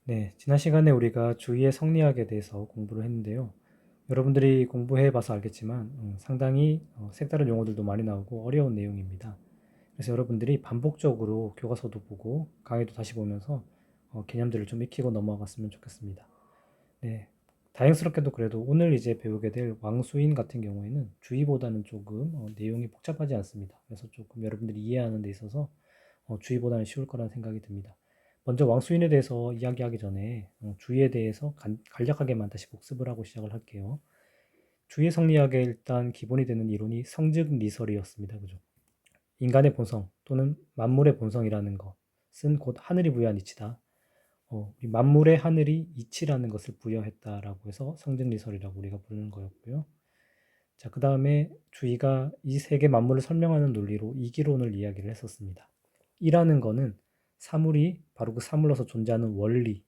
네, 지난 시간에 우리가 주의의 성리학에 대해서 공부를 했는데요. 여러분들이 공부해 봐서 알겠지만 상당히 색다른 용어들도 많이 나오고 어려운 내용입니다. 그래서 여러분들이 반복적으로 교과서도 보고 강의도 다시 보면서 개념들을 좀 익히고 넘어갔으면 좋겠습니다. 네, 다행스럽게도 그래도 오늘 이제 배우게 될 왕수인 같은 경우에는 주의보다는 조금 내용이 복잡하지 않습니다. 그래서 조금 여러분들이 이해하는 데 있어서 주의보다는 쉬울 거라는 생각이 듭니다. 먼저 왕수인에 대해서 이야기하기 전에 주의에 대해서 간략하게만 다시 복습을 하고 시작을 할게요. 주의 성리학의 일단 기본이 되는 이론이 성즉 리설이었습니다. 그죠? 인간의 본성 또는 만물의 본성이라는 것은 곧 하늘이 부여한 이치다. 이 만물의 하늘이 이치라는 것을 부여했다라고 해서 성즉리설이라고 우리가 부르는 거였고요. 자, 그 다음에 주의가 이 세계 만물을 설명하는 논리로 이기론을 이야기를 했었습니다. 이라는 거는 사물이 바로 그 사물로서 존재하는 원리,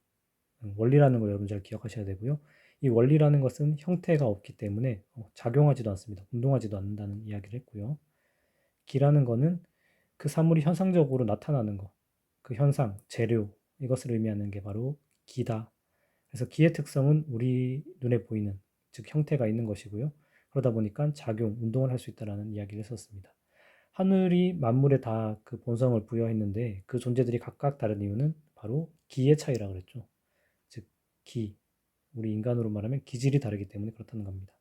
원리라는 걸 여러분 잘 기억하셔야 되고요. 이 원리라는 것은 형태가 없기 때문에 작용하지도 않습니다. 운동하지도 않는다는 이야기를 했고요. 기라는 거는 그 사물이 현상적으로 나타나는 것, 그 현상, 재료, 이것을 의미하는 게 바로 기다. 그래서 기의 특성은 우리 눈에 보이는, 즉 형태가 있는 것이고요. 그러다 보니까 작용, 운동을 할 수 있다라는 이야기를 했었습니다. 하늘이 만물에 다 그 본성을 부여했는데 그 존재들이 각각 다른 이유는 바로 기의 차이라 그랬죠. 즉 기, 우리 인간으로 말하면 기질이 다르기 때문에 그렇다는 겁니다.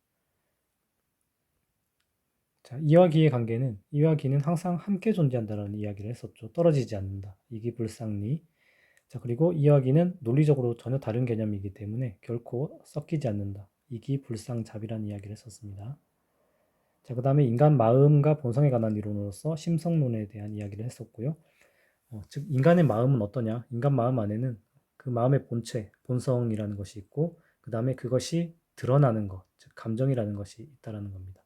자, 이와 기의 관계는 이와 기는 항상 함께 존재한다는 이야기를 했었죠. 떨어지지 않는다. 이기불상리. 자, 그리고 이와 기는 논리적으로 전혀 다른 개념이기 때문에 결코 섞이지 않는다. 이기불상잡이라는 이야기를 했었습니다. 자, 그 다음에 인간 마음과 본성에 관한 이론으로서 심성론에 대한 이야기를 했었고요. 즉 인간의 마음은 어떠냐? 인간 마음 안에는 그 마음의 본체, 본성이라는 것이 있고 그 다음에 그것이 드러나는 것, 즉 감정이라는 것이 있다라는 겁니다.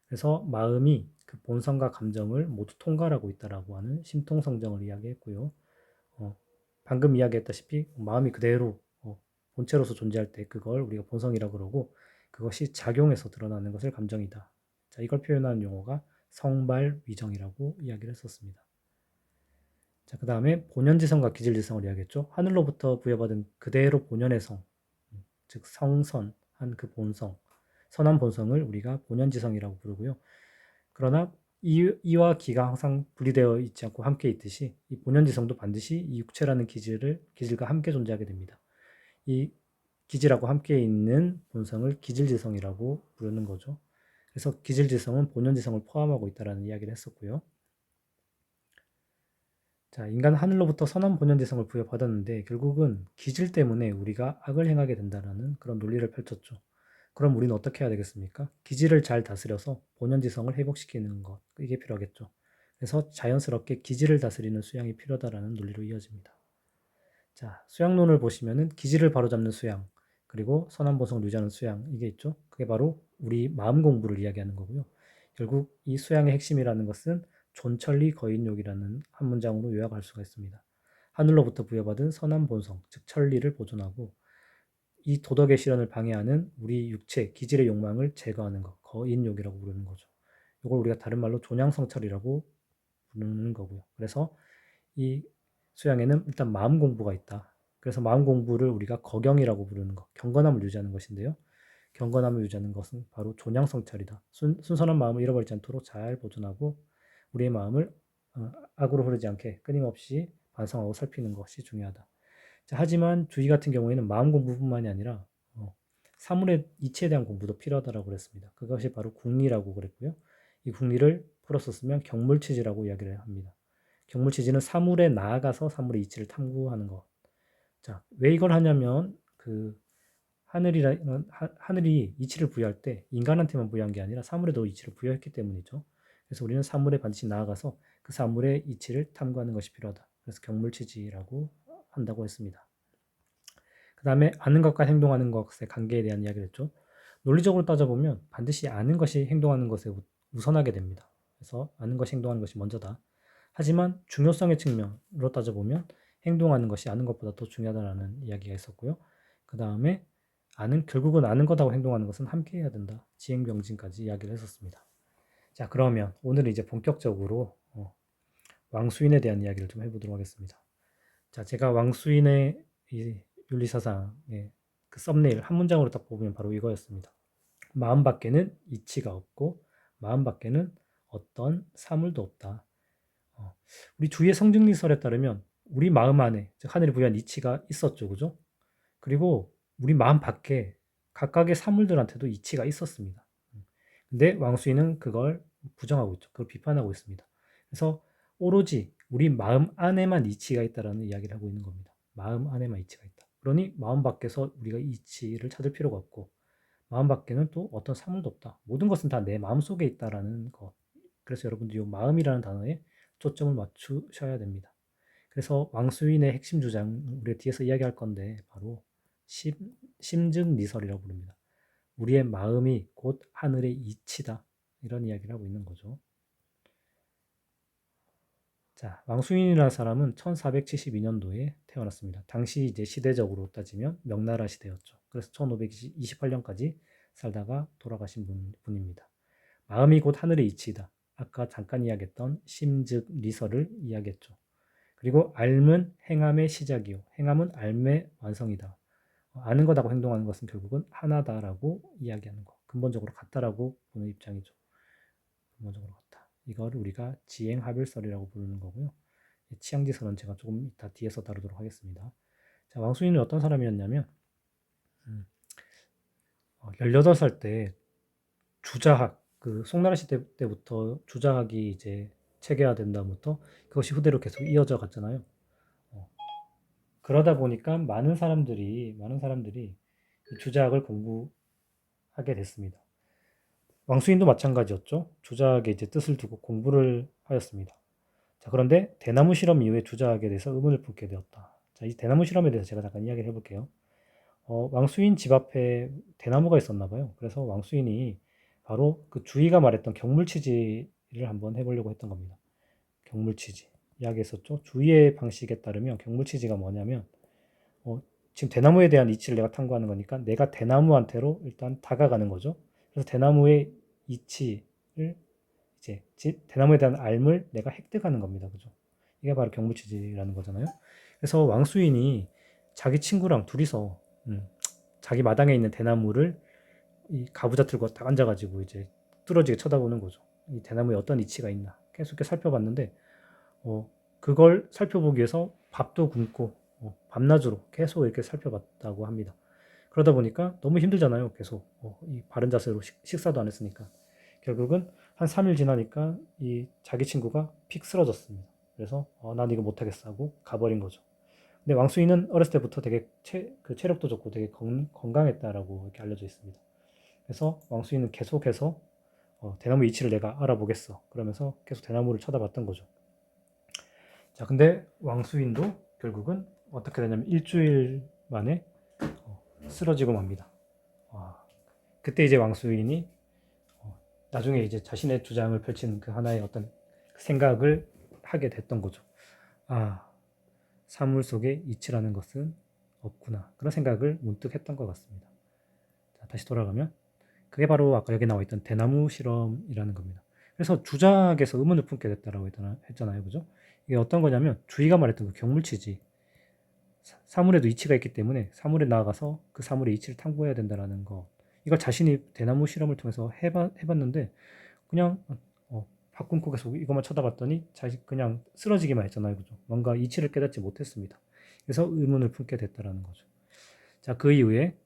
그래서 마음이 그 본성과 감정을 모두 통괄하고 있다라고 하는 심통성정을 이야기했고요. 어, 방금 이야기했다시피 마음이 그대로 본체로서 존재할 때 그걸 우리가 본성이라고 그러고 그것이 작용해서 드러나는 것을 감정이다. 자, 이걸 표현하는 용어가 성발위정이라고 이야기를 했었습니다. 자, 그 다음에 본연지성과 기질지성을 이야기했죠. 하늘로부터 부여받은 그대로 본연의 성, 즉 성선한 그 본성, 선한 본성을 우리가 본연지성이라고 부르고요. 그러나 이와 기가 항상 분리되어 있지 않고 함께 있듯이 이 본연지성도 반드시 이 육체라는 기질과 함께 존재하게 됩니다. 이 기질하고 함께 있는 본성을 기질지성이라고 부르는 거죠. 그래서 기질지성은 본연지성을 포함하고 있다는 이야기를 했었고요. 자, 인간은 하늘로부터 선한 본연지성을 부여받았는데 결국은 기질 때문에 우리가 악을 행하게 된다는 그런 논리를 펼쳤죠. 그럼 우리는 어떻게 해야 되겠습니까? 기질을 잘 다스려서 본연지성을 회복시키는 것, 이게 필요하겠죠. 그래서 자연스럽게 기질을 다스리는 수양이 필요하다라는 논리로 이어집니다. 자, 수양론을 보시면은 기질을 바로잡는 수양, 그리고 선한 본성을 유지하는 수양, 이게 있죠. 그게 바로 우리 마음 공부를 이야기하는 거고요. 결국 이 수양의 핵심이라는 것은 존천리 거인욕이라는 한 문장으로 요약할 수가 있습니다. 하늘로부터 부여받은 선한 본성, 즉 천리를 보존하고 이 도덕의 실현을 방해하는 우리 육체, 기질의 욕망을 제거하는 것, 거인욕이라고 부르는 거죠. 이걸 우리가 다른 말로 존양성찰이라고 부르는 거고요. 그래서 이 수양에는 일단 마음 공부가 있다. 그래서 마음 공부를 우리가 거경이라고 부르는 것, 경건함을 유지하는 것인데요. 경건함을 유지하는 것은 바로 존양성찰이다. 순선한 마음을 잃어버리지 않도록 잘 보존하고 우리의 마음을 악으로 흐르지 않게 끊임없이 반성하고 살피는 것이 중요하다. 자, 하지만 주의 같은 경우에는 마음 공부뿐만이 아니라 사물의 이치에 대한 공부도 필요하다고 그랬습니다. 그것이 바로 궁리라고 그랬고요. 이 궁리를 풀어서 쓰면 경물치지라고 이야기를 합니다. 경물치지는 사물에 나아가서 사물의 이치를 탐구하는 것. 자, 왜 이걸 하냐면 그 하늘이 이치를 부여할 때 인간한테만 부여한 게 아니라 사물에도 이치를 부여했기 때문이죠. 그래서 우리는 사물에 반드시 나아가서 그 사물의 이치를 탐구하는 것이 필요하다. 그래서 경물치지라고 한다고 했습니다. 그 다음에 아는 것과 행동하는 것의 관계에 대한 이야기를 했죠. 논리적으로 따져보면 반드시 아는 것이 행동하는 것에 우선하게 됩니다. 그래서 아는 것이 행동하는 것이 먼저다. 하지만 중요성의 측면으로 따져보면 행동하는 것이 아는 것보다 더 중요하다는 이야기가 있었고요. 그 다음에 결국은 아는 것하고 행동하는 것은 함께 해야 된다. 지행병진까지 이야기를 했었습니다. 자, 그러면 오늘은 이제 본격적으로 왕수인에 대한 이야기를 좀 해보도록 하겠습니다. 자, 제가 왕수인의 이 윤리사상의 그 썸네일 한 문장으로 딱 보면 바로 이거였습니다. 마음 밖에는 이치가 없고 마음 밖에는 어떤 사물도 없다. 어, 우리 주위의 성증리설에 따르면 우리 마음 안에 즉 하늘이 부여한 이치가 있었죠, 그죠? 그리고 우리 마음 밖에 각각의 사물들한테도 이치가 있었습니다. 근데 왕수인은 그걸 부정하고 있죠. 그걸 비판하고 있습니다. 그래서 오로지 우리 마음 안에만 이치가 있다라는 이야기를 하고 있는 겁니다. 마음 안에만 이치가 있다. 그러니 마음 밖에서 우리가 이치를 찾을 필요가 없고 마음 밖에는 또 어떤 사물도 없다. 모든 것은 다 내 마음 속에 있다라는 것. 그래서 여러분들 이 마음이라는 단어에 초점을 맞추셔야 됩니다. 그래서 왕수인의 핵심 주장 우리가 뒤에서 이야기할 건데 바로 심, 심증리설이라고 부릅니다. 우리의 마음이 곧 하늘의 이치다. 이런 이야기를 하고 있는 거죠. 자, 왕수인이라는 사람은 1472년도에 태어났습니다. 당시 이제 시대적으로 따지면 명나라 시대였죠. 그래서 1528년까지 살다가 돌아가신 분입니다. 마음이 곧 하늘의 이치이다. 아까 잠깐 이야기했던 심즉 리설을 이야기했죠. 그리고 알은 행함의 시작이요. 행함은 알의 완성이다. 아는 것하고 행동하는 것은 결국은 하나다라고 이야기하는 거. 근본적으로 같다라고 보는 입장이죠. 근본적으로 같다. 이걸 우리가 지행하별설이라고 부르는 거고요. 치양지설은 제가 조금 이따 뒤에서 다루도록 하겠습니다. 자, 왕수인은 어떤 사람이었냐면 18살 때 주자학, 그 송나라 시대 때부터 주자학이 이제 체계화된 다음부터 그것이 후대로 계속 이어져 갔잖아요. 어, 그러다 보니까 많은 사람들이 주자학을 공부하게 됐습니다. 왕수인도 마찬가지였죠. 주자학의 이제 뜻을 두고 공부를 하였습니다. 자, 그런데 대나무 실험 이후에 주자학에 대해서 의문을 품게 되었다. 자, 이 대나무 실험에 대해서 제가 잠깐 이야기를 해볼게요. 왕수인 집 앞에 대나무가 있었나 봐요. 그래서 왕수인이 바로 그 주위가 말했던 경물치지를 한번 해보려고 했던 겁니다. 경물치지. 이야기했었죠. 주위의 방식에 따르면 경물치지가 뭐냐면 지금 대나무에 대한 이치를 내가 탐구하는 거니까 내가 대나무한테로 일단 다가가는 거죠. 그래서 대나무의 이치를 이제 대나무에 대한 알을 내가 획득하는 겁니다. 그죠? 이게 바로 경물치지라는 거잖아요. 그래서 왕수인이 자기 친구랑 둘이서 자기 마당에 있는 대나무를 이 가부좌 틀고 딱 앉아가지고 이제 뚫어지게 쳐다보는 거죠. 이 대나무에 어떤 이치가 있나 계속 이렇게 살펴봤는데 그걸 살펴보기 위해서 밥도 굶고 밤낮으로 계속 이렇게 살펴봤다고 합니다. 그러다 보니까 너무 힘들잖아요. 계속 이 바른 자세로 식사도 안 했으니까 결국은 한 3일 지나니까 이 자기 친구가 픽 쓰러졌습니다. 그래서 난 이거 못하겠어 하고 가버린 거죠. 근데 왕수인은 어렸을 때부터 되게 그 체력도 좋고 되게 건강했다라고 이렇게 알려져 있습니다. 그래서 왕수인은 계속해서 대나무 위치를 내가 알아보겠어. 그러면서 계속 대나무를 쳐다봤던 거죠. 자, 근데 왕수인도 결국은 어떻게 되냐면 일주일 만에 쓰러지고 맙니다. 그때 이제 왕수인이 나중에 이제 자신의 주장을 펼치는 그 하나의 어떤 생각을 하게 됐던 거죠. 사물 속에 이치라는 것은 없구나. 그런 생각을 문득 했던 것 같습니다. 자, 다시 돌아가면 그게 바로 아까 여기 나와 있던 대나무 실험이라는 겁니다. 그래서 주작에서 의문을 품게 됐다라고 했잖아요. 그죠? 이게 어떤 거냐면 주의가 말했던 그 경물치지. 사물에도 이치가 있기 때문에 사물에 나아가서 그 사물의 이치를 탐구해야 된다는 거. 이걸 자신이 대나무 실험을 통해서 해봤는데 그냥 박꿈코 계속 이것만 쳐다봤더니 그냥 쓰러지기만 했잖아요. 그죠? 뭔가 이치를 깨닫지 못했습니다. 그래서 의문을 품게 됐다라는 거죠. 자, 그 이후에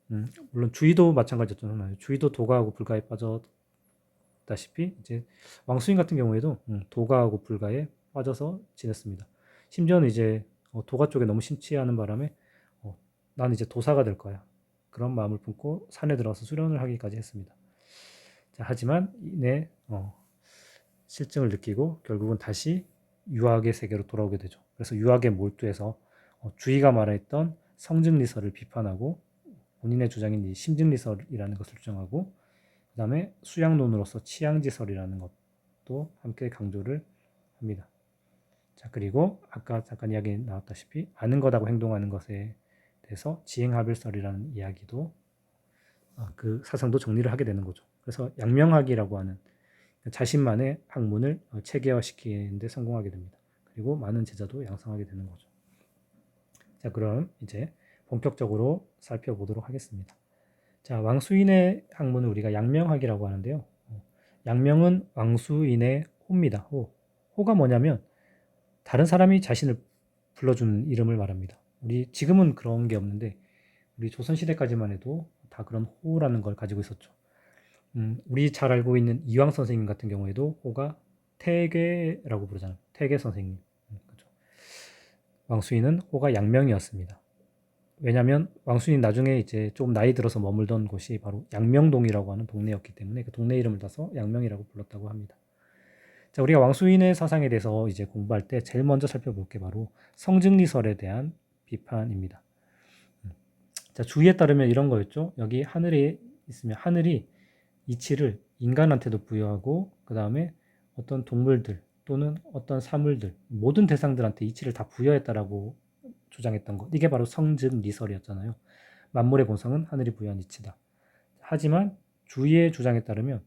물론 주의도 마찬가지였잖아요. 주의도 도가하고 불가에 빠졌다시피 이제 왕수인 같은 경우에도 도가하고 불가에 빠져서 지냈습니다. 심지어는 이제 도가 쪽에 너무 심취하는 바람에 나는 이제 도사가 될 거야. 그런 마음을 품고 산에 들어가서 수련을 하기까지 했습니다. 자, 하지만 내 실증을 느끼고 결국은 다시 유학의 세계로 돌아오게 되죠. 그래서 유학에 몰두해서 주의가 말했던 성증리설을 비판하고 본인의 주장인 이 심증리설이라는 것을 주장하고 그 다음에 수양론으로서 치양지설이라는 것도 함께 강조를 합니다. 자, 그리고 아까 잠깐 이야기 나왔다시피 아는 것하고 행동하는 것에 대해서 지행하별설이라는 이야기도 그 사상도 정리를 하게 되는 거죠. 그래서 양명학이라고 하는 자신만의 학문을 체계화시키는 데 성공하게 됩니다. 그리고 많은 제자도 양성하게 되는 거죠. 자, 그럼 이제 본격적으로 살펴보도록 하겠습니다. 자, 왕수인의 학문을 우리가 양명학이라고 하는데요. 양명은 왕수인의 호입니다. 호가 뭐냐면 다른 사람이 자신을 불러주는 이름을 말합니다. 우리 지금은 그런 게 없는데 우리 조선시대까지만 해도 다 그런 호라는 걸 가지고 있었죠. 우리 잘 알고 있는 이황 선생님 같은 경우에도 호가 태계라고 부르잖아요. 태계 선생님. 그렇죠. 왕수인은 호가 양명이었습니다. 왜냐하면 왕수인 나중에 이제 좀 나이 들어서 머물던 곳이 바로 양명동이라고 하는 동네였기 때문에 그 동네 이름을 따서 양명이라고 불렀다고 합니다. 자, 우리가 왕수인의 사상에 대해서 이제 공부할 때 제일 먼저 살펴볼 게 바로 성증리설에 대한 비판입니다. 자, 주의에 따르면 이런 거였죠. 여기 하늘에 있으면 하늘이 이치를 인간한테도 부여하고 그 다음에 어떤 동물들 또는 어떤 사물들 모든 대상들한테 이치를 다 부여했다라고 주장했던 것. 이게 바로 성증리설이었잖아요. 만물의 본성은 하늘이 부여한 이치다. 하지만 주의의 주장에 따르면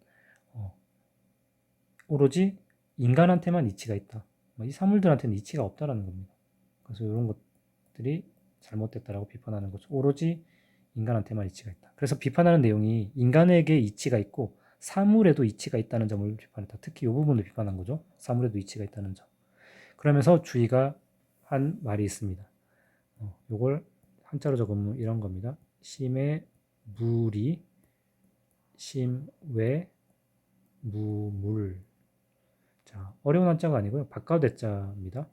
오로지 인간한테만 이치가 있다. 이 사물들한테는 이치가 없다라는 겁니다. 그래서 이런 것들이 잘못됐다라고 비판하는 거죠. 오로지 인간한테만 이치가 있다. 그래서 비판하는 내용이 인간에게 이치가 있고 사물에도 이치가 있다는 점을 비판했다. 특히 이 부분을 비판한 거죠. 사물에도 이치가 있다는 점. 그러면서 주의가 한 말이 있습니다. 요걸 한자로 적으면 이런 겁니다. 심의 무리, 심외 무물. 자, 어려운 한자가 아니고요. 바깥대자입니다.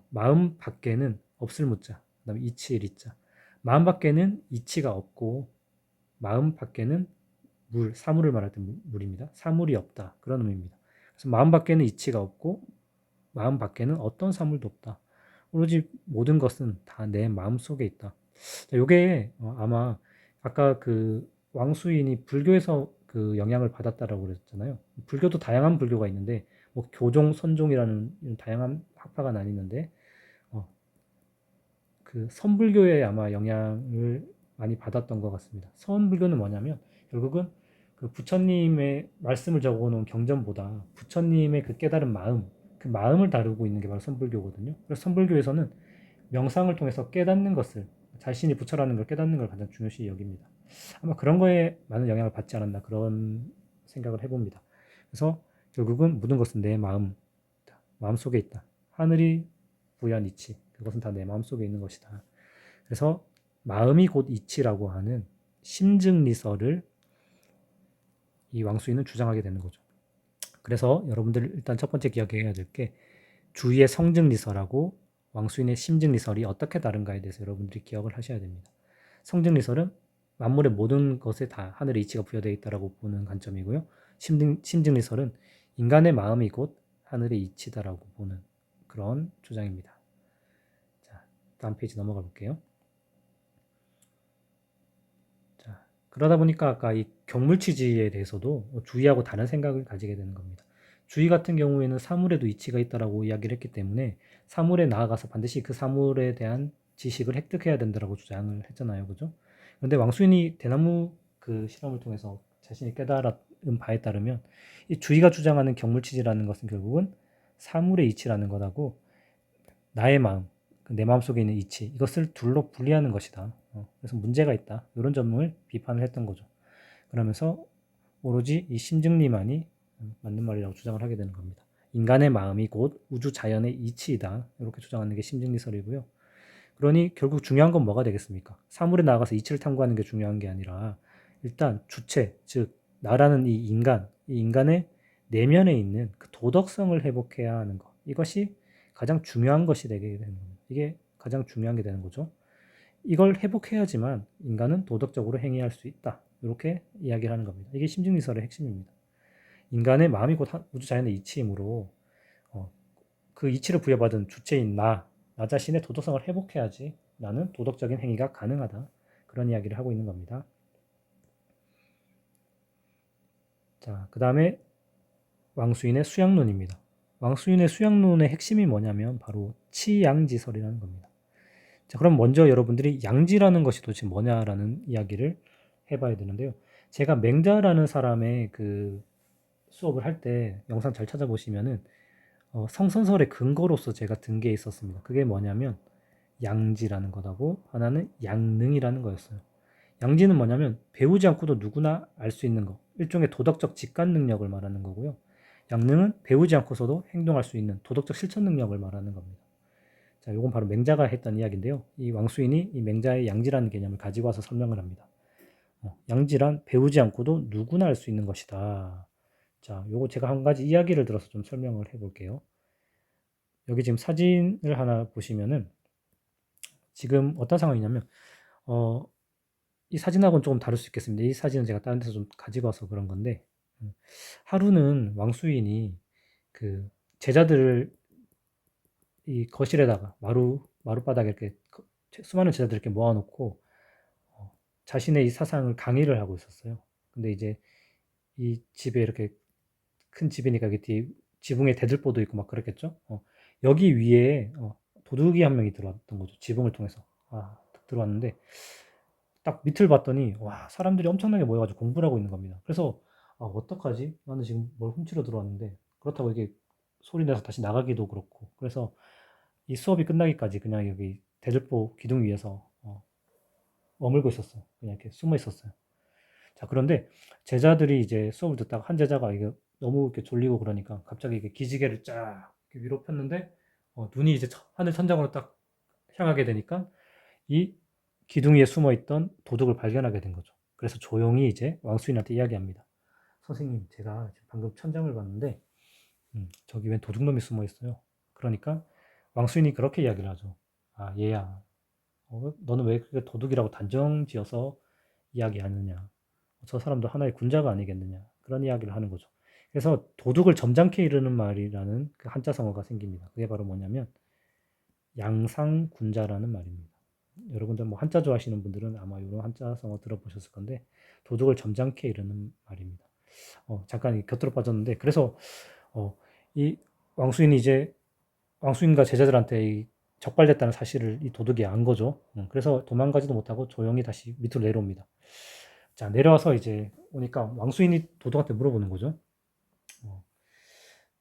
마음 밖에는 없을 무자, 그다음에 이치 리자. 마음 밖에는 이치가 없고 마음 밖에는 물, 사물을 말할 때 물입니다. 사물이 없다. 그런 의미입니다. 그래서 마음 밖에는 이치가 없고 마음 밖에는 어떤 사물도 없다. 오로지 모든 것은 다 내 마음 속에 있다. 자, 요게 아마 아까 그 왕수인이 불교에서 그 영향을 받았다라고 그랬잖아요. 불교도 다양한 불교가 있는데 뭐 교종, 선종이라는 이런 다양한 학파가 나뉘는데 그 선불교에 아마 영향을 많이 받았던 것 같습니다. 선불교는 뭐냐면 결국은 그 부처님의 말씀을 적어놓은 경전보다 부처님의 그 깨달은 마음, 그 마음을 다루고 있는 게 바로 선불교거든요. 그래서 선불교에서는 명상을 통해서 깨닫는 것을 자신이 부처라는 걸 깨닫는 걸 가장 중요시 여깁니다. 아마 그런 거에 많은 영향을 받지 않았나 그런 생각을 해봅니다. 그래서 결국은 모든 것은 내 마음 속에 있다. 하늘이 부여한 이치, 그것은 다 내 마음 속에 있는 것이다. 그래서 마음이 곧 이치라고 하는 심증리설을 이 왕수인은 주장하게 되는 거죠. 그래서 여러분들 일단 첫 번째 기억해야 될 게 주위의 성증리설하고 왕수인의 심증리설이 어떻게 다른가에 대해서 여러분들이 기억을 하셔야 됩니다. 성증리설은 만물의 모든 것에 다 하늘의 이치가 부여되어 있다고 보는 관점이고요. 심증리설은 인간의 마음이 곧 하늘의 이치다라고 보는 그런 주장입니다. 자, 다음 페이지 넘어가 볼게요. 자, 그러다 보니까 아까 이 경물치지에 대해서도 주의하고 다른 생각을 가지게 되는 겁니다. 주의 같은 경우에는 사물에도 이치가 있다라고 이야기를 했기 때문에 사물에 나아가서 반드시 그 사물에 대한 지식을 획득해야 된다라고 주장을 했잖아요. 그죠? 그런데 왕수인이 대나무 그 실험을 통해서 자신이 깨달은 바에 따르면 이 주의가 주장하는 경물치지라는 것은 결국은 사물의 이치라는 것하고 나의 마음, 내 마음 속에 있는 이치, 이것을 둘로 분리하는 것이다. 그래서 문제가 있다. 이런 점을 비판을 했던 거죠. 그러면서 오로지 이 심증리만이 맞는 말이라고 주장을 하게 되는 겁니다. 인간의 마음이 곧 우주 자연의 이치이다. 이렇게 주장하는 게 심증리설이고요. 그러니 결국 중요한 건 뭐가 되겠습니까? 사물에 나아가서 이치를 탐구하는 게 중요한 게 아니라 일단 주체, 즉 나라는 이 인간의 내면에 있는 그 도덕성을 회복해야 하는 것. 이것이 가장 중요한 것이 되게 되는 겁니다. 이게 가장 중요한 게 되는 거죠. 이걸 회복해야지만 인간은 도덕적으로 행위할 수 있다. 이렇게 이야기를 하는 겁니다. 이게 심증리설의 핵심입니다. 인간의 마음이 곧 우주 자연의 이치이므로 그 이치를 부여받은 주체인 나 자신의 도덕성을 회복해야지 나는 도덕적인 행위가 가능하다. 그런 이야기를 하고 있는 겁니다. 자, 그 다음에 왕수인의 수양론입니다. 왕수인의 수양론의 핵심이 뭐냐면 바로 치양지설이라는 겁니다. 자, 그럼 먼저 여러분들이 양지라는 것이 도대체 뭐냐라는 이야기를 해봐야 되는데요. 제가 맹자라는 사람의 그 수업을 할 때 영상 잘 찾아보시면은 성선설의 근거로서 제가 든 게 있었습니다. 그게 뭐냐면 양지라는 거다고 하나는 양능이라는 거였어요. 양지는 뭐냐면 배우지 않고도 누구나 알 수 있는 거, 일종의 도덕적 직관 능력을 말하는 거고요. 양능은 배우지 않고서도 행동할 수 있는 도덕적 실천 능력을 말하는 겁니다. 자, 요건 바로 맹자가 했던 이야기인데요. 이 왕수인이 이 맹자의 양지라는 개념을 가지고 와서 설명을 합니다. 양지란 배우지 않고도 누구나 알 수 있는 것이다. 자, 요거 제가 한 가지 이야기를 들어서 좀 설명을 해볼게요. 여기 지금 사진을 하나 보시면은 지금 어떤 상황이냐면 이 사진하고는 조금 다를 수 있겠습니다. 이 사진은 제가 다른 데서 좀 가지고 와서 그런 건데 하루는 왕수인이 그 제자들을 이 거실에다가 마룻바닥에 이렇게 수많은 제자들 이렇게 모아놓고 자신의 이 사상을 강의를 하고 있었어요. 근데 이제 이 집에 이렇게 큰 집이니까 이게 뒤에 지붕에 대들보도 있고 막 그랬겠죠. 여기 위에 도둑이 한 명이 들어왔던 거죠. 지붕을 통해서 들어왔는데 딱 밑을 봤더니 와 사람들이 엄청나게 모여가지고 공부를 하고 있는 겁니다. 그래서 어떡하지? 나는 지금 뭘 훔치러 들어왔는데 그렇다고 이게 소리 내서 다시 나가기도 그렇고 그래서 이 수업이 끝나기까지 그냥 여기 대들보 기둥 위에서 머물고 있었어요. 그냥 이렇게 숨어 있었어요. 자 그런데 제자들이 이제 수업을 듣다가 한 제자가 이게 너무 이렇게 졸리고 그러니까 갑자기 이게 기지개를 쫙 위로 폈는데 눈이 이제 하늘 천장으로 딱 향하게 되니까 이 기둥 위에 숨어 있던 도둑을 발견하게 된 거죠. 그래서 조용히 이제 왕수인한테 이야기합니다. 선생님, 제가 방금 천장을 봤는데 저기 웬 도둑놈이 숨어 있어요. 그러니까 왕수인이 그렇게 이야기를 하죠. 아, 얘야, 너는 왜 그렇게 도둑이라고 단정 지어서 이야기하느냐. 저 사람도 하나의 군자가 아니겠느냐. 그런 이야기를 하는 거죠. 그래서 도둑을 점잖게 이르는 말이라는 그 한자성어가 생깁니다. 그게 바로 뭐냐면 양상군자라는 말입니다. 여러분들 뭐 한자 좋아하시는 분들은 아마 이런 한자성어 들어보셨을 건데 도둑을 점잖게 이르는 말입니다. 잠깐 곁으로 빠졌는데 그래서 이 왕수인이 이제 왕수인과 제자들한테 이 적발됐다는 사실을 이 도둑이 안 거죠. 그래서 도망가지도 못하고 조용히 다시 밑으로 내려옵니다. 자 내려와서 이제 오니까 왕수인이 도둑한테 물어보는 거죠.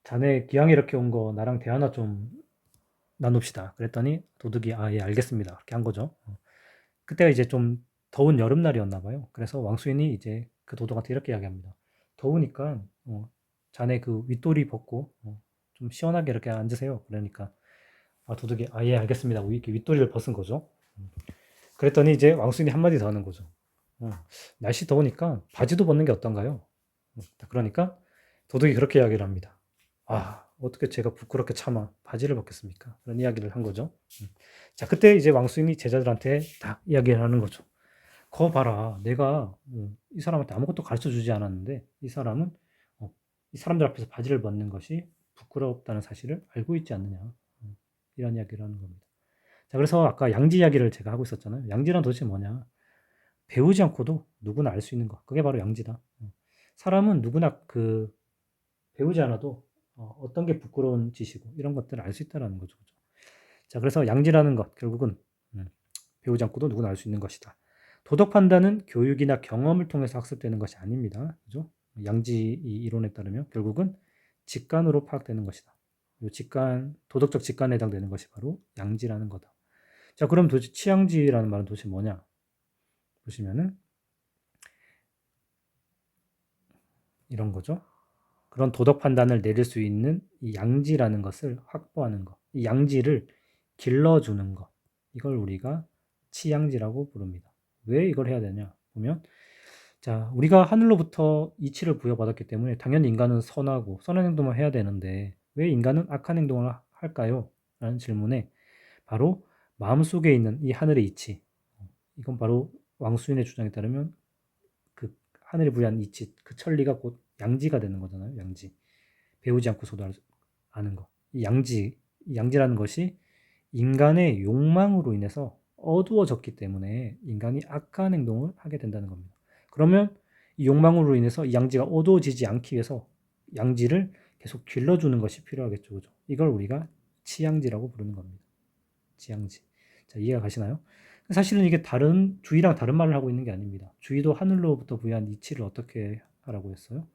자네 기왕 이렇게 온 거 나랑 대화나 좀 나눕시다. 그랬더니 도둑이 예 알겠습니다. 그렇게 한 거죠. 그때가 이제 좀 더운 여름날이었나 봐요. 그래서 왕수인이 이제 그 도둑한테 이렇게 이야기합니다. 더우니까 자네 그 윗도리 벗고 좀 시원하게 이렇게 앉으세요. 그러니까 도둑이 예 알겠습니다. 이렇게 윗도리를 벗은 거죠. 그랬더니 이제 왕수인이 한마디 더 하는 거죠. 날씨 더우니까 바지도 벗는 게 어떤가요? 그러니까 도둑이 그렇게 이야기를 합니다. 어떻게 제가 부끄럽게 참아 바지를 벗겠습니까? 그런 이야기를 한 거죠. 자, 그때 이제 왕수인이 제자들한테 딱 이야기를 하는 거죠. 거 봐라. 내가 이 사람한테 아무것도 가르쳐 주지 않았는데 이 사람은 이 사람들 앞에서 바지를 벗는 것이 부끄럽다는 사실을 알고 있지 않느냐. 이런 이야기를 하는 겁니다. 자, 그래서 아까 양지 이야기를 제가 하고 있었잖아요. 양지란 도대체 뭐냐? 배우지 않고도 누구나 알 수 있는 것. 그게 바로 양지다. 사람은 누구나 배우지 않아도 어떤 게 부끄러운 짓이고 이런 것들을 알 수 있다는 거죠. 그죠? 자, 그래서 양지라는 것 결국은 배우지 않고도 누구나 알 수 있는 것이다. 도덕 판단은 교육이나 경험을 통해서 학습되는 것이 아닙니다. 그죠? 양지 이론에 따르면 결국은 직관으로 파악되는 것이다. 이 도덕적 직관에 해당되는 것이 바로 양지라는 거다. 자, 그럼 도대체 치양지라는 말은 도대체 뭐냐? 보시면은 이런 거죠. 그런 도덕 판단을 내릴 수 있는 이 양지라는 것을 확보하는 것. 이 양지를 길러주는 것. 이걸 우리가 치양지라고 부릅니다. 왜 이걸 해야 되냐? 보면 자, 우리가 하늘로부터 이치를 부여받았기 때문에 당연히 인간은 선하고 선한 행동을 해야 되는데 왜 인간은 악한 행동을 할까요? 라는 질문에 바로 마음속에 있는 이 하늘의 이치. 이건 바로 왕수인의 주장에 따르면 그 하늘이 부여한 이치, 그 천리가 곧 양지가 되는 거잖아요. 양지. 배우지 않고서도 아는 거. 이 양지라는 것이 인간의 욕망으로 인해서 어두워졌기 때문에 인간이 악한 행동을 하게 된다는 겁니다. 그러면 이 욕망으로 인해서 이 양지가 어두워지지 않기 위해서 양지를 계속 길러주는 것이 필요하겠죠. 그죠? 이걸 우리가 치양지라고 부르는 겁니다. 치양지. 자, 이해가 가시나요? 사실은 이게 주의랑 다른 말을 하고 있는 게 아닙니다. 주의도 하늘로부터 부여한 이치를 어떻게 하라고 했어요?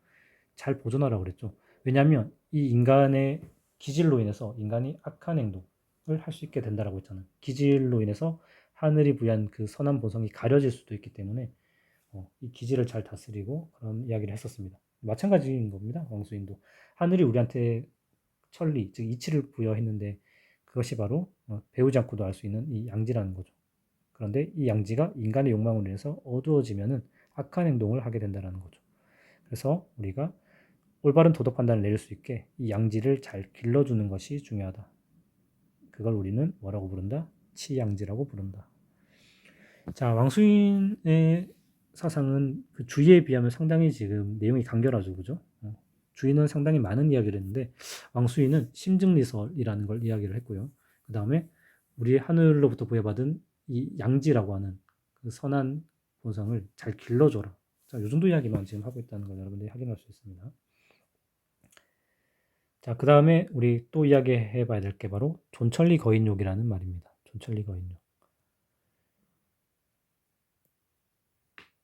잘 보존하라고 그랬죠. 왜냐하면 이 인간의 기질로 인해서 인간이 악한 행동, 할 수 있게 된다라고 했잖아요. 기질로 인해서 하늘이 부여한 그 선한 본성이 가려질 수도 있기 때문에 이 기질을 잘 다스리고 그런 이야기를 했었습니다. 마찬가지인 겁니다. 왕수인도 하늘이 우리한테 천리, 즉 이치를 부여했는데 그것이 바로 배우지 않고도 알 수 있는 이 양지라는 거죠. 그런데 이 양지가 인간의 욕망으로 인해서 어두워지면은 악한 행동을 하게 된다는 거죠. 그래서 우리가 올바른 도덕 판단을 내릴 수 있게 이 양지를 잘 길러주는 것이 중요하다. 그걸 우리는 뭐라고 부른다? 치양지라고 부른다. 자, 왕수인의 사상은 그 주의에 비하면 상당히 지금 내용이 간결하죠, 그죠? 주의는 상당히 많은 이야기를 했는데 왕수인은 심증리설이라는 걸 이야기를 했고요. 그 다음에 우리 하늘로부터 부여받은 이 양지라고 하는 그 선한 본성을 잘 길러줘라. 자, 요 정도 이야기만 지금 하고 있다는 걸 여러분들이 확인할 수 있습니다. 자, 그 다음에 우리 또 이야기해 봐야 될 게 바로 존천리 거인욕이라는 말입니다. 존천리 거인욕.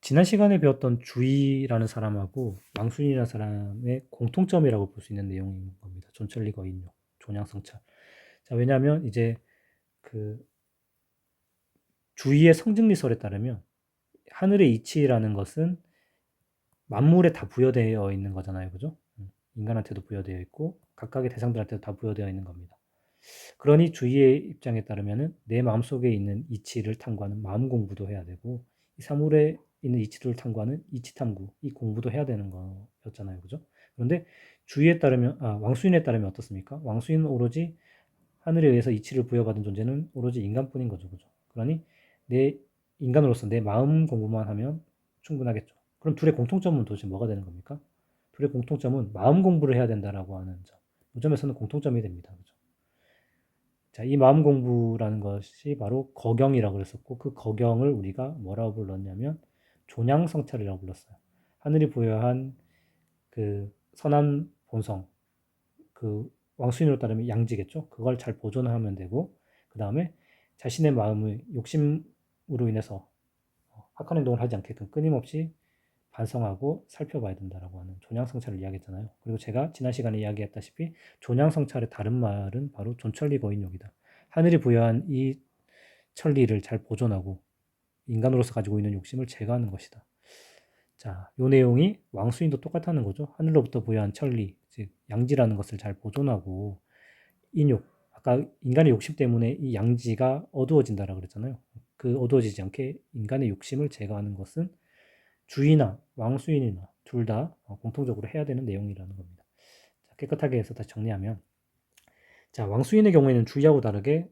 지난 시간에 배웠던 주의라는 사람하고 왕순이라는 사람의 공통점이라고 볼 수 있는 내용인 겁니다. 존천리 거인욕, 존양성찰. 자, 왜냐하면 이제 그 주의의 성증리설에 따르면 하늘의 이치라는 것은 만물에 다 부여되어 있는 거잖아요. 그죠? 인간한테도 부여되어 있고 각각의 대상들한테도 다 부여되어 있는 겁니다. 그러니 주의의 입장에 따르면은 내 마음속에 있는 이치를 탐구하는 마음 공부도 해야 되고 이 사물에 있는 이치를 탐구하는 이치 탐구, 이 공부도 해야 되는 거였잖아요. 그죠? 그런데 주의에 따르면 왕수인에 따르면 어떻습니까? 왕수인은 오로지 하늘에 의해서 이치를 부여받은 존재는 오로지 인간뿐인 거죠. 그죠? 그러니 내 인간으로서 내 마음 공부만 하면 충분하겠죠. 그럼 둘의 공통점은 도대체 뭐가 되는 겁니까? 둘의 공통점은 마음 공부를 해야 된다라고 하는 점. 이 점에서는 공통점이 됩니다. 그죠? 자, 이 마음 공부라는 것이 바로 거경이라고 그랬었고 그 거경을 우리가 뭐라고 불렀냐면 존양성찰이라고 불렀어요. 하늘이 부여한 그 선한 본성, 그 왕수인으로 따르면 양지겠죠. 그걸 잘 보존하면 되고 그 다음에 자신의 마음의 욕심으로 인해서 악한 행동을 하지 않게끔 끊임없이 반성하고 살펴봐야 된다라고 하는 존양성찰을 이야기했잖아요. 그리고 제가 지난 시간에 이야기했다시피 존양성찰의 다른 말은 바로 존천리 거인욕이다. 하늘이 부여한 이 천리를 잘 보존하고 인간으로서 가지고 있는 욕심을 제거하는 것이다. 자, 요 내용이 왕수인도 똑같다는 거죠. 하늘로부터 부여한 천리, 즉 양지라는 것을 잘 보존하고 인욕, 아까 인간의 욕심 때문에 이 양지가 어두워진다라 그랬잖아요. 그 어두워지지 않게 인간의 욕심을 제거하는 것은 주인이나 왕수인이나 둘 다 공통적으로 해야 되는 내용이라는 겁니다. 자, 깨끗하게 해서 다시 정리하면 자, 왕수인의 경우에는 주의하고 다르게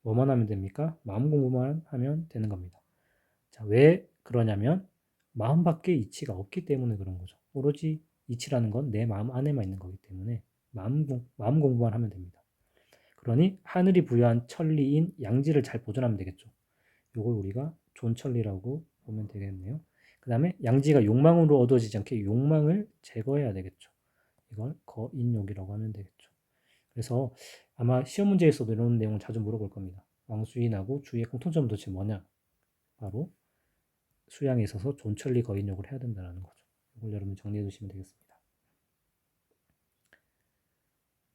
뭐만 하면 됩니까? 마음 공부만 하면 되는 겁니다. 자, 왜 그러냐면 마음밖에 이치가 없기 때문에 그런 거죠. 오로지 이치라는 건 내 마음 안에만 있는 거기 때문에 마음 공부만 하면 됩니다. 그러니 하늘이 부여한 천리인 양지를 잘 보존하면 되겠죠. 이걸 우리가 존천리라고 보면 되겠네요. 그 다음에 양지가 욕망으로 어두워지지 않게 욕망을 제거해야 되겠죠. 이걸 거인욕이라고 하면 되겠죠. 그래서 아마 시험 문제에서도 이런 내용을 자주 물어볼 겁니다. 왕수인하고 주의의 공통점은 도대체 뭐냐? 바로 수양에 있어서 존천리 거인욕을 해야 된다는 거죠. 이걸 여러분 정리해 두시면 되겠습니다.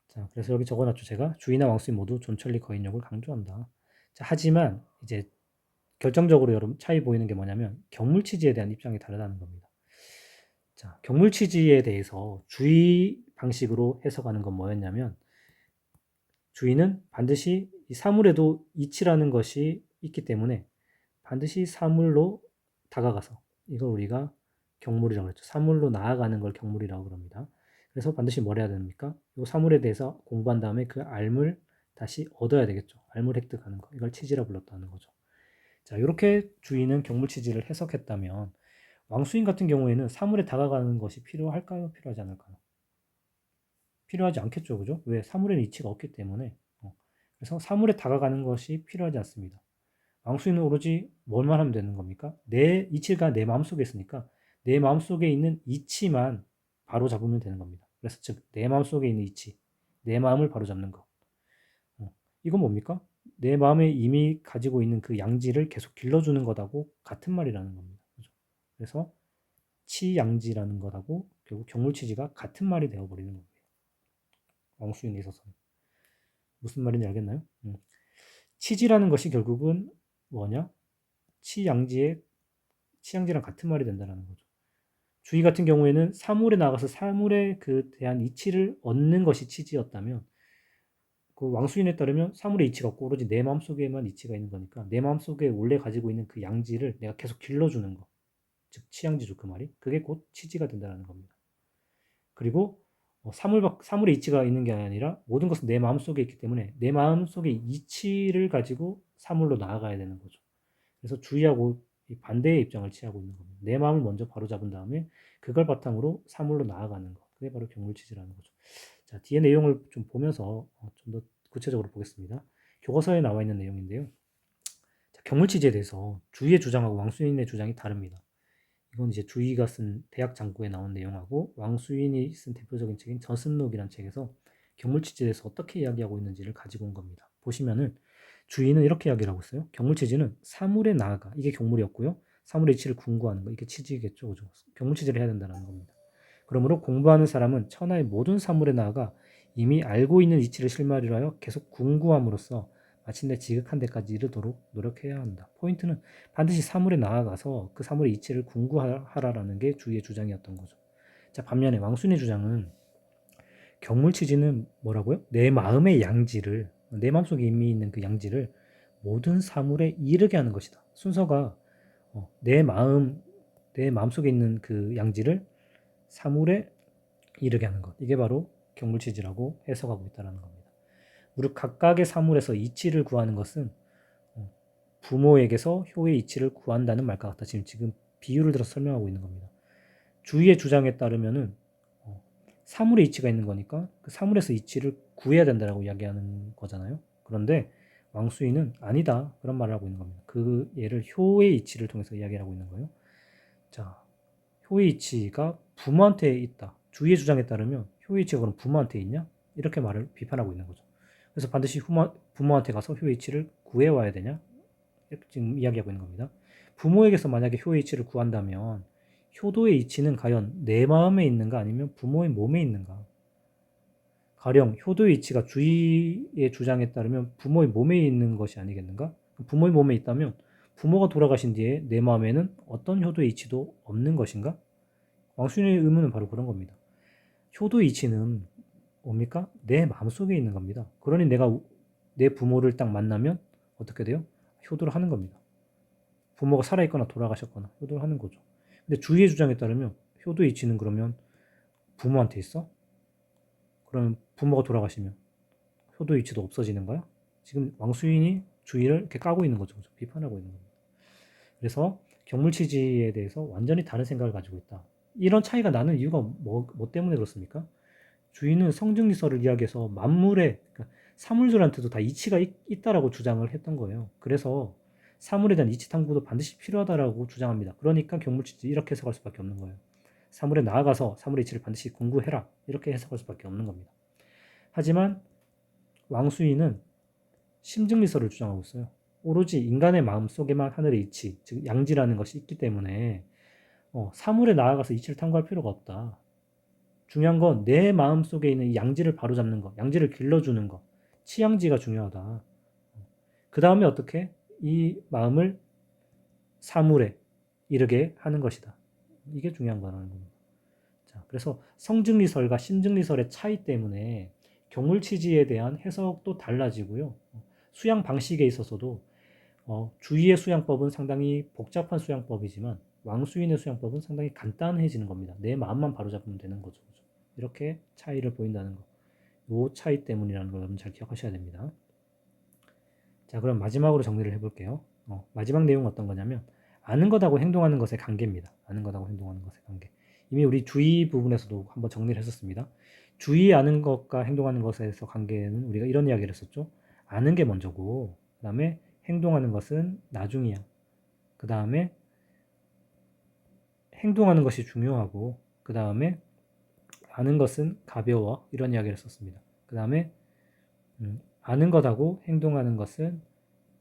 자, 그래서 여기 적어놨죠. 제가 주인과 왕수인 모두 존천리 거인욕을 강조한다. 자, 하지만 이제 결정적으로 여러분 차이 보이는 게 뭐냐면 경물치지에 대한 입장이 다르다는 겁니다. 자, 경물치지에 대해서 주의 방식으로 해석하는 건 뭐였냐면 주의는 반드시 이 사물에도 이치라는 것이 있기 때문에 반드시 사물로 다가가서 이걸 우리가 경물이라고 했죠. 사물로 나아가는 걸 경물이라고 그럽니다. 그래서 반드시 뭘 해야 됩니까? 이 사물에 대해서 공부한 다음에 그 알물 다시 얻어야 되겠죠. 알물 획득하는 거. 이걸 치지라 불렀다는 거죠. 자, 이렇게 주인은 경물치지를 해석했다면 왕수인 같은 경우에는 사물에 다가가는 것이 필요할까요? 필요하지 않을까요? 필요하지 않겠죠. 그죠? 왜? 사물에는 이치가 없기 때문에. 그래서 사물에 다가가는 것이 필요하지 않습니다. 왕수인은 오로지 뭘만 하면 되는 겁니까? 내 이치가 내 마음속에 있으니까 내 마음속에 있는 이치만 바로 잡으면 되는 겁니다. 그래서 즉 내 마음속에 있는 이치, 내 마음을 바로 잡는 것. 이건 뭡니까? 내 마음에 이미 가지고 있는 그 양지를 계속 길러주는 것하고 같은 말이라는 겁니다. 그죠? 그래서 치양지라는 것하고 결국 경물치지가 같은 말이 되어버리는 겁니다. 왕수인에 있어서는. 무슨 말인지 알겠나요? 치지라는 것이 결국은 뭐냐? 치양지랑 같은 말이 된다는 거죠. 주의 같은 경우에는 사물에 나가서 사물에 그 대한 이치를 얻는 것이 치지였다면 그 왕수인에 따르면 사물의 이치가 없고 오로지 내 마음속에만 이치가 있는 거니까 내 마음속에 원래 가지고 있는 그 양지를 내가 계속 길러주는 거. 즉 치양지죠 그 말이. 그게 곧 치지가 된다는 겁니다. 그리고 사물의 이치가 있는 게 아니라 모든 것은 내 마음속에 있기 때문에 내 마음속의 이치를 가지고 사물로 나아가야 되는 거죠. 그래서 주의하고 반대의 입장을 취하고 있는 겁니다. 내 마음을 먼저 바로잡은 다음에 그걸 바탕으로 사물로 나아가는 것. 그게 바로 경물치지라는 거죠. 자, 뒤에 내용을 좀 보면서 좀 더 구체적으로 보겠습니다. 교과서에 나와 있는 내용인데요. 자, 경물치지에 대해서 주의의 주장하고 왕수인의 주장이 다릅니다. 이건 이제 주의가 쓴 대학 장구에 나온 내용하고 왕수인이 쓴 대표적인 책인 저승록이라는 책에서 경물치지에 대해서 어떻게 이야기하고 있는지를 가지고 온 겁니다. 보시면은 주의는 이렇게 이야기를 하고 있어요. 경물치지는 사물에 나아가 이게 경물이었고요. 사물의 이치를 궁구하는 거 이게 치지겠죠, 그죠? 경물치지를 해야 된다는 겁니다. 그러므로 공부하는 사람은 천하의 모든 사물에 나아가 이미 알고 있는 이치를 실마리로 하여 계속 궁구함으로써 마침내 지극한 데까지 이르도록 노력해야 한다. 포인트는 반드시 사물에 나아가서 그 사물의 이치를 궁구하라라는 게 주의의 주장이었던 거죠. 자, 반면에 왕순의 주장은 경물치지는 뭐라고요? 내 마음의 양지를, 내 마음속에 이미 있는 그 양지를 모든 사물에 이르게 하는 것이다. 순서가 내 마음속에 있는 그 양지를 사물에 이르게 하는 것. 이게 바로 경물치지라고 해석하고 있다는 겁니다. 우리 각각의 사물에서 이치를 구하는 것은 부모에게서 효의 이치를 구한다는 말과 같다. 지금 비유를 들어서 설명하고 있는 겁니다. 주의의 주장에 따르면은 사물의 이치가 있는 거니까 그 사물에서 이치를 구해야 된다라고 이야기하는 거잖아요. 그런데 왕수인은 아니다 그런 말을 하고 있는 겁니다. 그 예를 효의 이치를 통해서 이야기를 하고 있는 거예요. 자, 효의 이치가 부모한테 있다. 주의의 주장에 따르면 효의 이치가 그럼 부모한테 있냐? 이렇게 말을 비판하고 있는 거죠. 그래서 반드시 부모한테 가서 효의 이치를 구해와야 되냐? 이렇게 지금 이야기하고 있는 겁니다. 부모에게서 만약에 효의 이치를 구한다면 효도의 이치는 과연 내 마음에 있는가 아니면 부모의 몸에 있는가? 가령 효도의 이치가 주의의 주장에 따르면 부모의 몸에 있는 것이 아니겠는가? 부모의 몸에 있다면 부모가 돌아가신 뒤에 내 마음에는 어떤 효도의 이치도 없는 것인가? 왕순의 의문은 바로 그런 겁니다. 효도의 이치는 뭡니까? 내 마음속에 있는 겁니다. 그러니 내가 내 부모를 딱 만나면 어떻게 돼요? 효도를 하는 겁니다. 부모가 살아있거나 돌아가셨거나 효도를 하는 거죠. 근데 주의의 주장에 따르면 효도의 이치는 그러면 부모한테 있어? 그러면 부모가 돌아가시면 효도의 이치도 없어지는 거야? 지금 왕수인이 주의를 이렇게 까고 있는 거죠. 비판하고 있는 겁니다. 그래서 경물치지에 대해서 완전히 다른 생각을 가지고 있다. 이런 차이가 나는 이유가 뭐 때문에 그렇습니까? 주의는 성증리설을 이야기해서 만물에 그러니까 사물들한테도 다 이치가 있다라고 주장을 했던 거예요. 그래서 사물에 대한 이치 탐구도 반드시 필요하다라고 주장합니다. 그러니까 경물치지 이렇게 해석할 수밖에 없는 거예요. 사물에 나아가서 사물의 이치를 반드시 공부해라 이렇게 해석할 수밖에 없는 겁니다. 하지만 왕수인은 심증리설을 주장하고 있어요. 오로지 인간의 마음 속에만 하늘의 이치, 즉 양지라는 것이 있기 때문에 사물에 나아가서 이치를 탐구할 필요가 없다. 중요한 건 내 마음 속에 있는 이 양지를 바로잡는 것, 양지를 길러주는 것, 치양지가 중요하다. 그 다음에 어떻게 이 마음을 사물에 이르게 하는 것이다. 이게 중요한 거라는 겁니다. 자, 그래서 성증리설과 심증리설의 차이 때문에 경물치지에 대한 해석도 달라지고요. 수양 방식에 있어서도 주의의 수양법은 상당히 복잡한 수양법이지만 왕수인의 수양법은 상당히 간단해지는 겁니다. 내 마음만 바로잡으면 되는 거죠. 이렇게 차이를 보인다는 거. 이 차이 때문이라는 걸 여러분 잘 기억하셔야 됩니다. 자, 그럼 마지막으로 정리를 해볼게요. 마지막 내용은 어떤 거냐면 아는 것하고 행동하는 것의 관계입니다. 아는 것하고 행동하는 것의 관계. 이미 우리 주의 부분에서도 한번 정리를 했었습니다. 주의 아는 것과 행동하는 것에서 관계는 우리가 이런 이야기를 했었죠. 아는 게 먼저고 그 다음에 행동하는 것은 나중이야. 그 다음에 행동하는 것이 중요하고 그 다음에 아는 것은 가벼워 이런 이야기를 썼습니다. 그 다음에 아는 것하고 행동하는 것은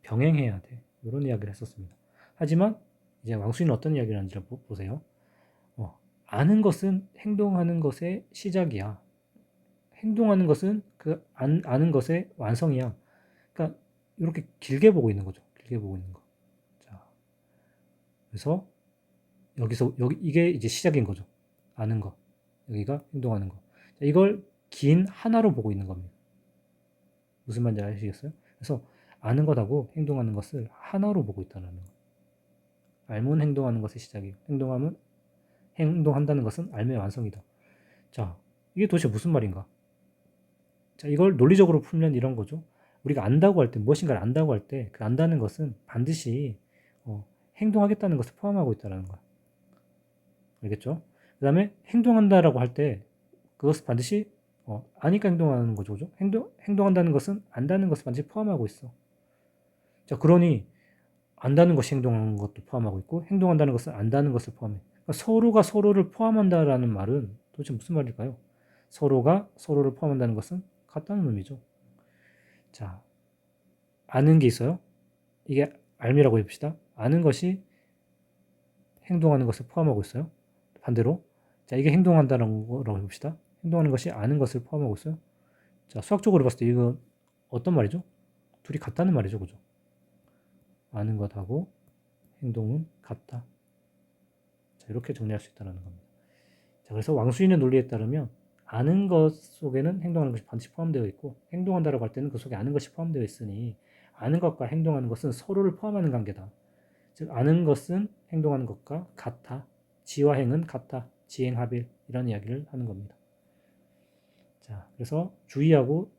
병행해야 돼 이런 이야기를 했었습니다. 하지만 이제 왕수인은 어떤 이야기를 하는지 보세요. 아는 것은 행동하는 것의 시작이야. 행동하는 것은 그 아는 것의 완성이야. 그러니까 이렇게 길게 보고 있는 거죠. 길게 보고 있는 거. 자, 그래서 여기서 이게 이제 시작인 거죠. 아는 거. 여기가 행동하는 거. 자, 이걸 긴 하나로 보고 있는 겁니다. 무슨 말인지 아시겠어요? 그래서 아는 것하고 행동하는 것을 하나로 보고 있다는 거. 알면 행동하는 것의 시작이에요. 행동한다는 것은 알면 완성이다. 자, 이게 도대체 무슨 말인가? 자, 이걸 논리적으로 풀면 이런 거죠. 우리가 안다고 할 때, 무엇인가를 안다고 할 때, 그 안다는 것은 반드시 행동하겠다는 것을 포함하고 있다는 거야. 알겠죠? 그 다음에 행동한다라고 할 때, 그것을 반드시 아니까 행동하는 거죠. 그죠? 행동한다는 것은 안다는 것을 반드시 포함하고 있어. 자, 그러니 안다는 것이 행동하는 것도 포함하고 있고 행동한다는 것은 안다는 것을 포함해. 그러니까 서로가 서로를 포함한다라는 말은 도대체 무슨 말일까요? 서로가 서로를 포함한다는 것은 같다는 의미죠. 자, 아는 게 있어요. 이게 알미라고 해봅시다. 아는 것이 행동하는 것을 포함하고 있어요. 반대로 자, 이게 행동한다는 거라고 해봅시다. 행동하는 것이 아는 것을 포함하고 있어요. 자, 수학적으로 봤을 때 이거 어떤 말이죠? 둘이 같다는 말이죠. 그죠? 아는 것하고 행동은 같다. 자, 이렇게 정리할 수 있다는 겁니다. 자, 그래서 왕수인의 논리에 따르면 아는 것 속에는 행동하는 것이 반드시 포함되어 있고 행동한다라고 할 때는 그 속에 아는 것이 포함되어 있으니 아는 것과 행동하는 것은 서로를 포함하는 관계다. 즉 아는 것은 행동하는 것과 같아. 지와 행은 같아. 지행합일 이런 이야기를 하는 겁니다. 자, 그래서 주의하고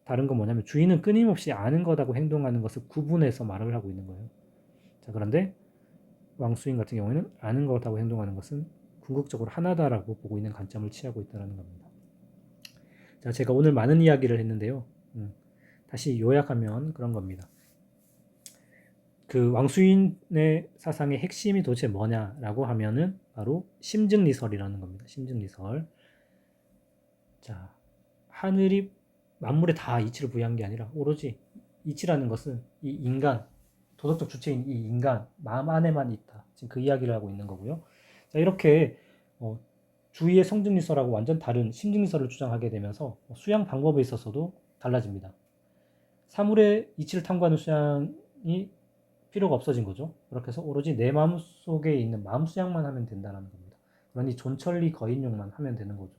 다른 건 뭐냐면 주의는 끊임없이 아는 것하고 행동하는 것을 구분해서 말을 하고 있는 거예요. 자, 그런데 왕수인 같은 경우에는 아는 것하고 행동하는 것은 궁극적으로 하나다라고 보고 있는 관점을 취하고 있다는 겁니다. 자, 제가 오늘 많은 이야기를 했는데요. 다시 요약하면 그런 겁니다. 그 왕수인의 사상의 핵심이 도대체 뭐냐라고 하면은 바로 심증리설이라는 겁니다. 심증리설. 자, 하늘이 만물에 다 이치를 부여한 게 아니라 오로지 이치라는 것은 이 인간, 도덕적 주체인 이 인간 마음 안에만 있다. 지금 그 이야기를 하고 있는 거고요. 자, 이렇게 주위의 성증리설하고 완전 다른 심증리설을 주장하게 되면서 수양 방법에 있어서도 달라집니다. 사물의 이치를 탐구하는 수양이 필요가 없어진 거죠. 그렇게 해서 오로지 내 마음 속에 있는 마음 수양만 하면 된다는 겁니다. 그러니 존천리 거인용만 하면 되는 거죠.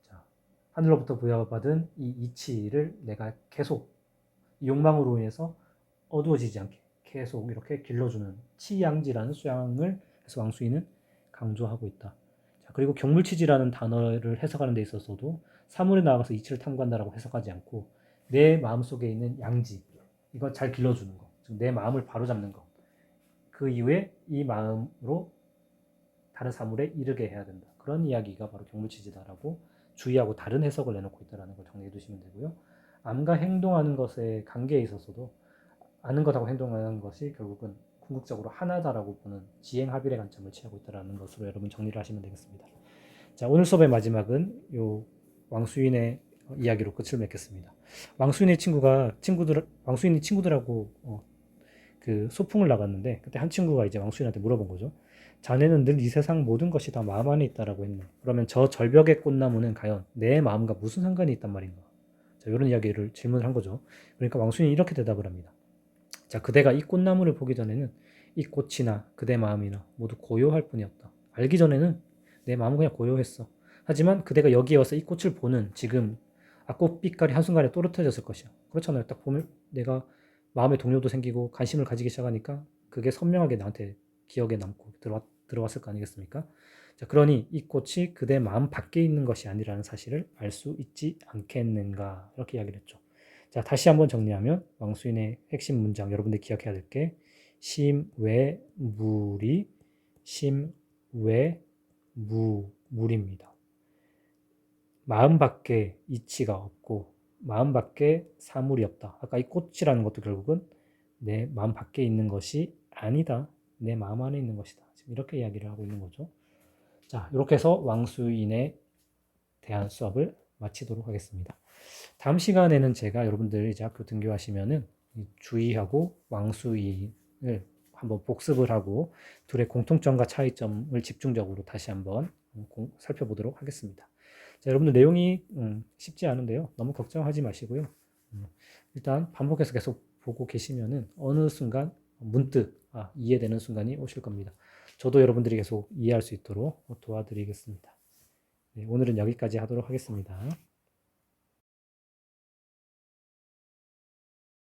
자, 하늘로부터 부여받은 이 이치를 내가 계속 이 욕망으로 인해서 어두워지지 않게 계속 이렇게 길러주는 치양지라는 수양을 그래서 왕수인은 강조하고 있다. 자, 그리고 경물치지라는 단어를 해석하는 데 있어서도 사물에 나가서 이치를 탐구한다라고 해석하지 않고 내 마음속에 있는 양지 이거 잘 길러주는 거, 즉 내 마음을 바로잡는 거, 그 이후에 이 마음으로 다른 사물에 이르게 해야 된다. 그런 이야기가 바로 경물치지다라고 주의하고 다른 해석을 내놓고 있다는 걸 정리해 두시면 되고요. 암과 행동하는 것의 관계에 있어서도 아는 것하고 행동하는 것이 결국은 궁극적으로 하나다라고 보는 지행합일의 관점을 취하고 있다는 것으로 여러분 정리를 하시면 되겠습니다. 자, 오늘 수업의 마지막은 요 왕수인의 이야기로 끝을 맺겠습니다. 왕수인의 왕수인이 친구들하고 그 소풍을 나갔는데 그때 한 친구가 이제 왕수인한테 물어본 거죠. 자네는 늘 이 세상 모든 것이 다 마음 안에 있다라고 했네. 그러면 저 절벽의 꽃나무는 과연 내 마음과 무슨 상관이 있단 말인가? 자, 이런 이야기를 질문을 한 거죠. 그러니까 왕수인이 이렇게 대답을 합니다. 자, 그대가 이 꽃나무를 보기 전에는 이 꽃이나 그대 마음이나 모두 고요할 뿐이었다. 알기 전에는 내 마음은 그냥 고요했어. 하지만 그대가 여기에 와서 이 꽃을 보는 지금 꽃빛깔이 한순간에 또렷해졌을 것이야. 그렇잖아요. 딱 보면 내가 마음의 동요도 생기고 관심을 가지기 시작하니까 그게 선명하게 나한테 기억에 남고 들어왔을 거 아니겠습니까? 자, 그러니 이 꽃이 그대 마음 밖에 있는 것이 아니라는 사실을 알 수 있지 않겠는가 이렇게 이야기를 했죠. 자, 다시 한번 정리하면 왕수인의 핵심 문장 여러분들 기억해야 될 게 심외무리 심외무물입니다. 마음 밖에 이치가 없고 마음 밖에 사물이 없다. 아까 이 꽃이라는 것도 결국은 내 마음 밖에 있는 것이 아니다. 내 마음 안에 있는 것이다. 지금 이렇게 이야기를 하고 있는 거죠. 자, 이렇게 해서 왕수인에 대한 수업을 마치도록 하겠습니다. 다음 시간에는 제가 여러분들 이제 학교 등교하시면은 주의하고 왕수인을 한번 복습을 하고 둘의 공통점과 차이점을 집중적으로 다시 한번 살펴보도록 하겠습니다. 자, 여러분들 내용이 쉽지 않은데요. 너무 걱정하지 마시고요. 일단 반복해서 계속 보고 계시면은 어느 순간 문득 이해되는 순간이 오실 겁니다. 저도 여러분들이 계속 이해할 수 있도록 도와드리겠습니다. 네, 오늘은 여기까지 하도록 하겠습니다.